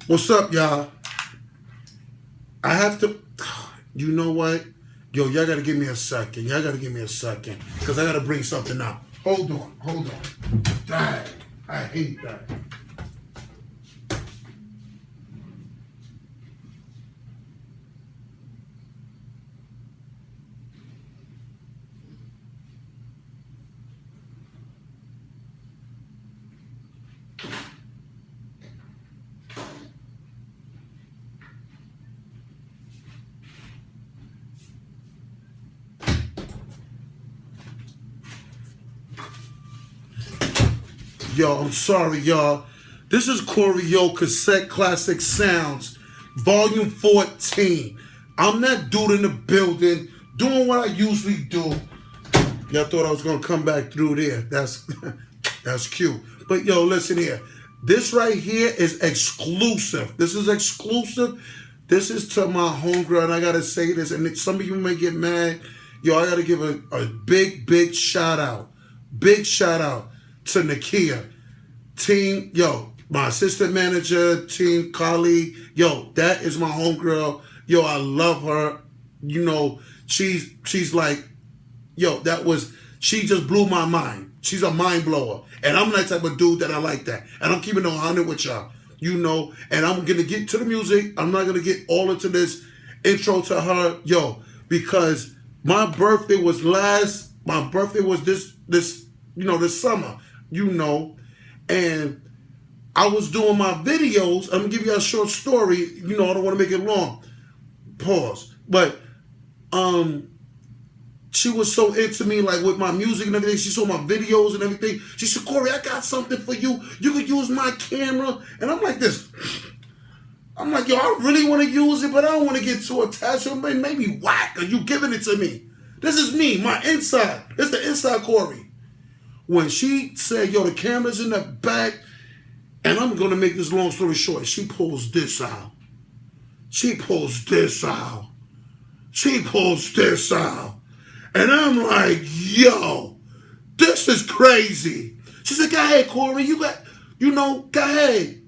What's up, y'all? I have to. You know what? Yo, y'all gotta give me a second. Y'all gotta give me a second. Because I gotta bring something up. Hold on, hold on. Dang, I hate that. Yo, I'm sorry, y'all. This is Corey Yo Cassette Classic Sounds, Volume 14. I'm that dude in the building doing what I usually do. Y'all thought I was gonna come back through there. That's that's cute. But yo, listen here. This right here is exclusive. This is exclusive. This is to my homegirl, and I gotta say this, and some of you may get mad. Yo, I gotta give a big, big shout out. Big shout out to Nakia. Team, yo, my assistant manager, team colleague. Yo, that is my homegirl. Yo, I love her. You know, she's like, yo, she just blew my mind. She's a mind blower. And I'm that type of dude that I like that. And I'm keeping it 100 with y'all. You know, and I'm going to get to the music. I'm not going to get all into this intro to her. Yo, because my birthday was this summer, you know, and I was doing my videos. I'm going to give you a short story. You know, I don't want to make it long. Pause. But, she was so into me, like with my music and everything. She saw my videos and everything. She said, Corey, I got something for you. You could use my camera. And I'm like this. I'm like, yo, I really want to use it, but I don't want to get too attached. It may be whack. Are you giving it to me? This is me, my inside. It's the inside Corey. When she said, yo, the camera's in the back, and I'm going to make this long story short, she pulls this out. She pulls this out. She pulls this out. And I'm like, yo, this is crazy. She said, go ahead, Corey. Go ahead.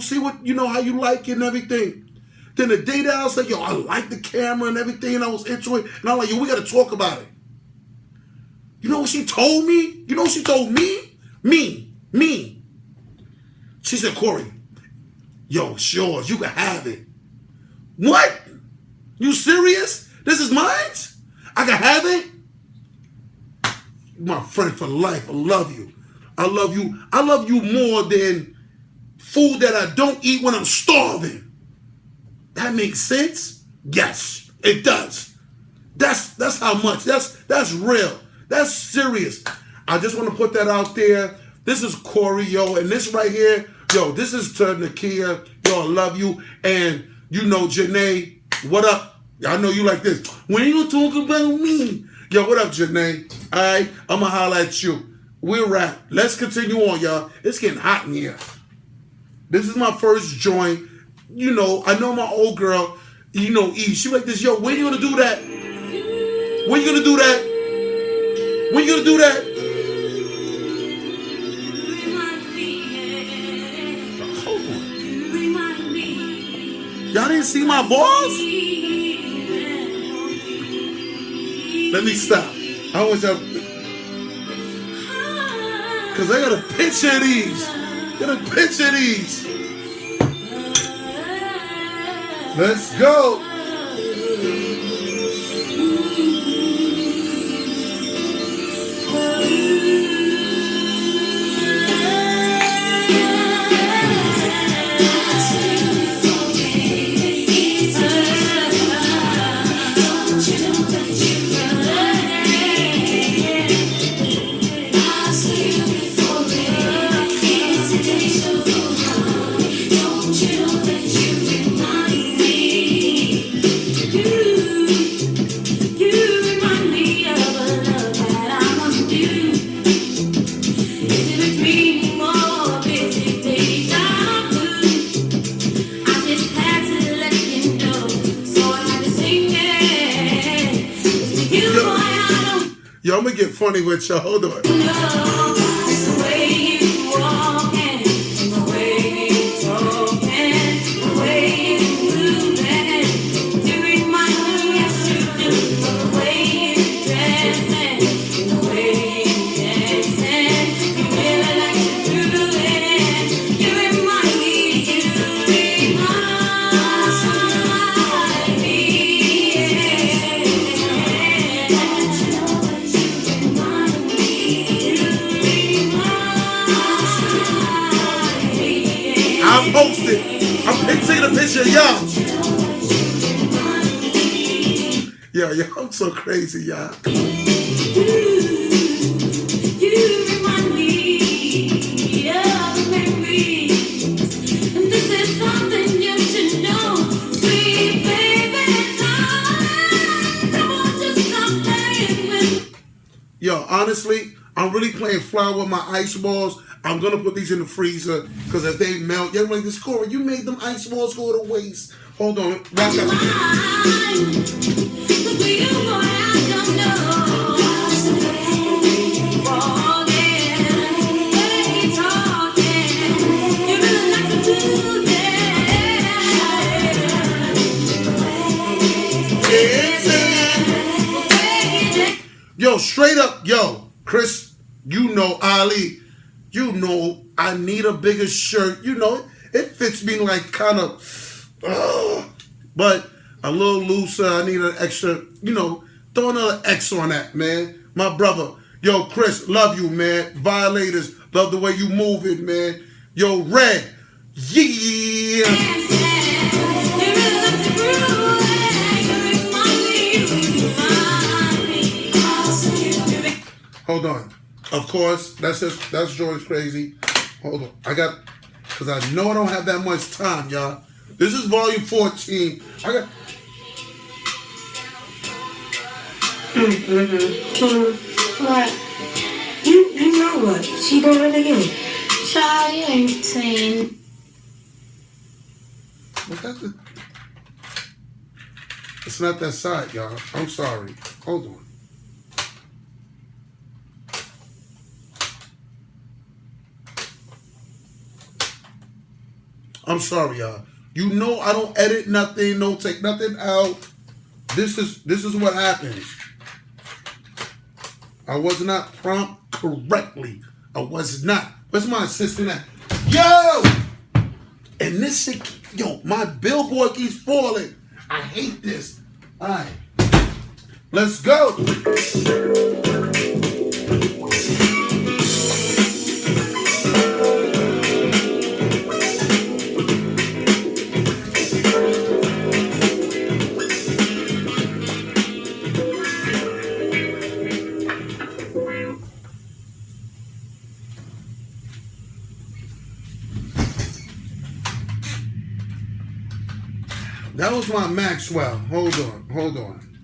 See what, how you like it and everything. Then the day that I was like, yo, I like the camera and everything, and I was into it. And I'm like, yo, we got to talk about it. You know what she told me? You know what she told me? Me. She said, Corey, yo, it's yours. You can have it. What? You serious? This is mine? I can have it? My friend for life, I love you. I love you. I love you more than food that I don't eat when I'm starving. That makes sense? Yes, it does. That's how much. That's real. That's serious. I just want to put that out there. This is Corey, yo, and this right here, yo, this is to Nakia. Yo, I love you. And you know, Janae, what up? I know you like this. When you talk about me. Yo, what up, Janae? All right, I'm going to holler at you. We'll wrap. Let's continue on, y'all. It's getting hot in here. This is my first joint. You know, I know my old girl, E. She like this, yo, when you going to do that? When you going to do that? When you going to do that? Hold on. Y'all didn't see my balls? Let me stop. I want y'all, because I got a picture of these. Let's go. Yo, I'm gonna get funny with y'all. Hold on. I posted. I'm taking a picture of y'all. Yo, I'm so crazy, y'all. You remind me of memories, and this is something you should know, sweet baby. Come on, just stop playing with. Yo, honestly, I'm really playing fly with my ice balls. I'm gonna put these in the freezer because if they melt, you're like this, Corey. You made them ice balls go to waste. Hold on, rock out. Yo, straight up, yo, Chris, you know Ali, you know I need a bigger shirt. You know it fits me like kind of, but a little looser. I need an extra. You know, throw another X on that, man. My brother, yo, Chris, love you, man. Violators, love the way you move it, man. Yo, Red, yeah. Hold on. Of course, that's George Crazy. Hold on. Because I know I don't have that much time, y'all. This is volume 14. I got. What? You know what? She doing it again. Child, you ain't seen. What that? It's not that side, y'all. I'm sorry. Hold on. I'm sorry, y'all. You know I don't edit nothing, don't take nothing out. This is what happens. I was not prompt correctly. I was not. Where's my assistant at? Yo! And this shit, yo, my billboard keeps falling. I hate this. All right. Let's go. That was my Maxwell. Hold on.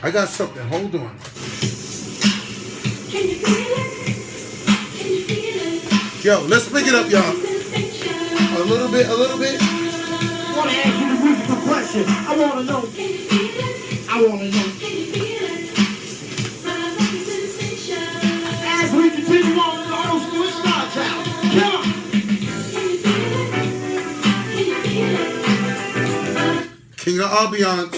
I got something. Hold on. Can you feel it? Can you feel it? Yo, let's pick it up, y'all. A little bit. I want to ask you the musical question. I want to know. Can you feel it? I want to know. Can you feel it? Motherfucking sensation. As we continue on in the old school style child. Come on. Can you feel it? Can you feel it? King of Ambiance.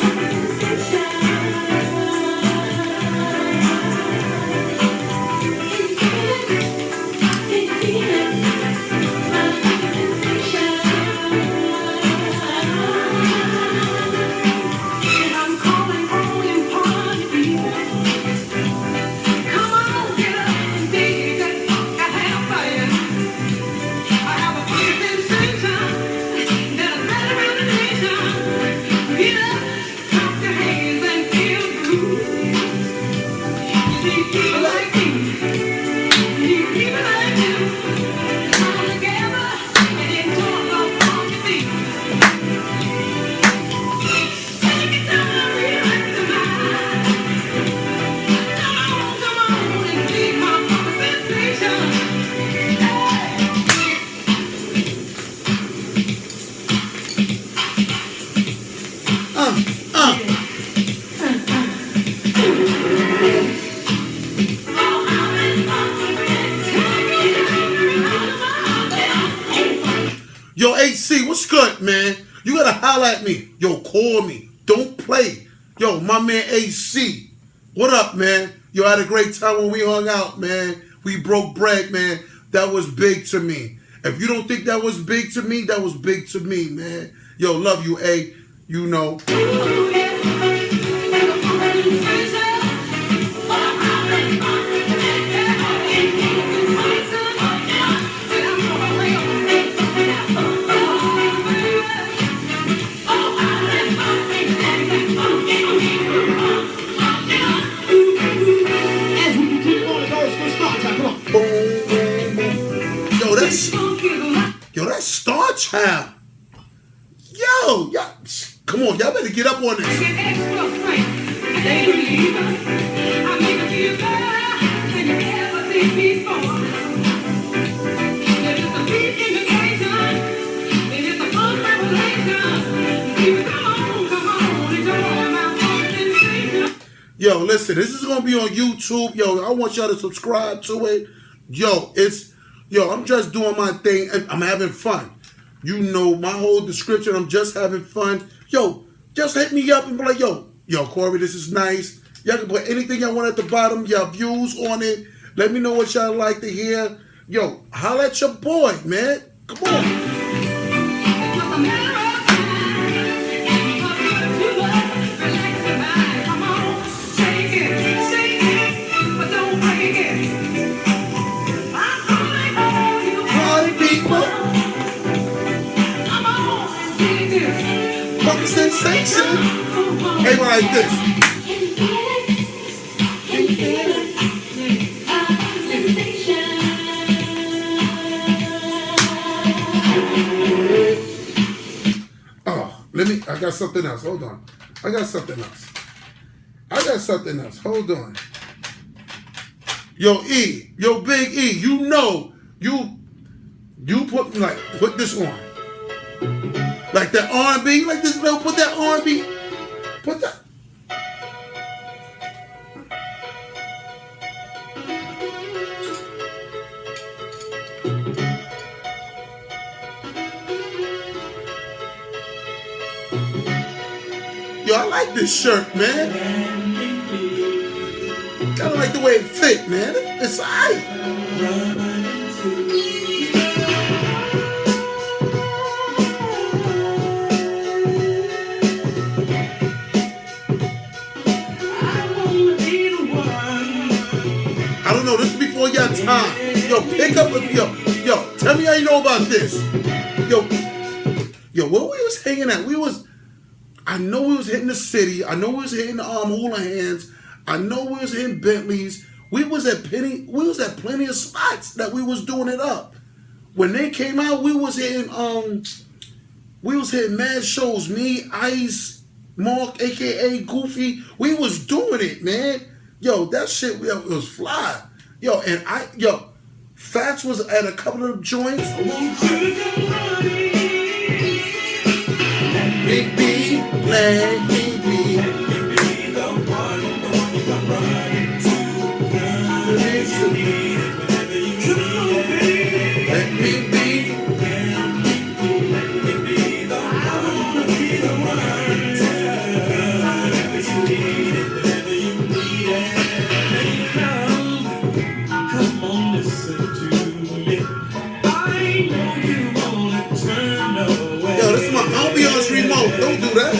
Yo, HC, what's good, man? You gotta holler at me. Yo, call me. Don't play. Yo, my man AC. What up, man? Yo, I had a great time when we hung out, man. We broke bread, man. That was big to me. If you don't think that was big to me, that was big to me, man. Yo, love you, A. You know. Yo, that's Star Child. Yo, y'all, come on, y'all better get up on this. Yo, listen, this is gonna be on YouTube. Yo, I want y'all to subscribe to it. Yo, I'm just doing my thing and I'm having fun. You know my whole description, I'm just having fun. Yo, just hit me up and be like, yo, Corey, this is nice. Y'all can put anything y'all want at the bottom, y'all views on it. Let me know what y'all like to hear. Yo, holla at your boy, man. Come on. Sensation. Hey, like this. Oh, I got something else. Hold on. I got something else. Hold on. Yo, E. Yo, Big E. You know, you put this on. Like that R&B, like this, bro. Put that R&B. Put that. Yo, I like this shirt, man. Kinda like the way it fit, man. It's alright. I don't know, this is before your time. Yo, pick up with yo, tell me how you know about this. Yo, where we was hanging at? I know we was hitting the city. I know we was hitting Hula Hands. I know we was hitting Bentleys. We was at plenty of spots that we was doing it up. When they came out, we was hitting mad shows. Me, Ice, Mark, aka Goofy. We was doing it, man. Yo, that shit, it was fly. Yo, Fats was at a couple of joints. Big B, let me be the one you come running to. Let me be. Remote, don't do that.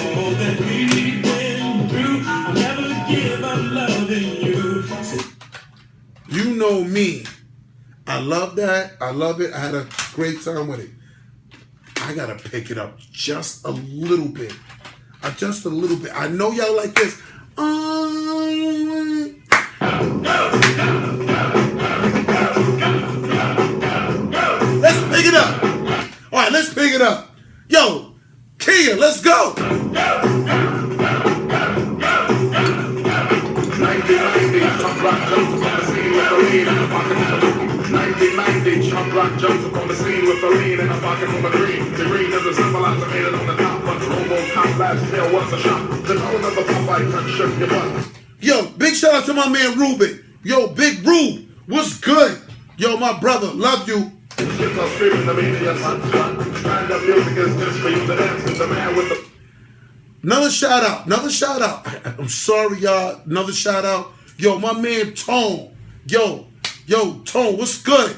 You know me. I love that. I love it. I had a great time with it. I gotta pick it up just a little bit. Just a little bit. I know y'all like this. Let's pick it up. All right, let's pick it up. Yo. Kia, let's go! 1990, Chump Rock Joseph on the scene with the lean and a pocket of the 1990, Chump Rock Joseph on the scene with the lean and a pocket of the green. The green is a symbol activated on the top, but the Robo-Cop last tail was a shot. The tone of the Popeye cut shook your butt. Yo, big shout out to my man Ruben. Yo, Big Rube, what's good? Yo, my brother, love you. Another shout out. I'm sorry, y'all. Another shout out. Yo, my man Tone. Yo, Tone, what's good?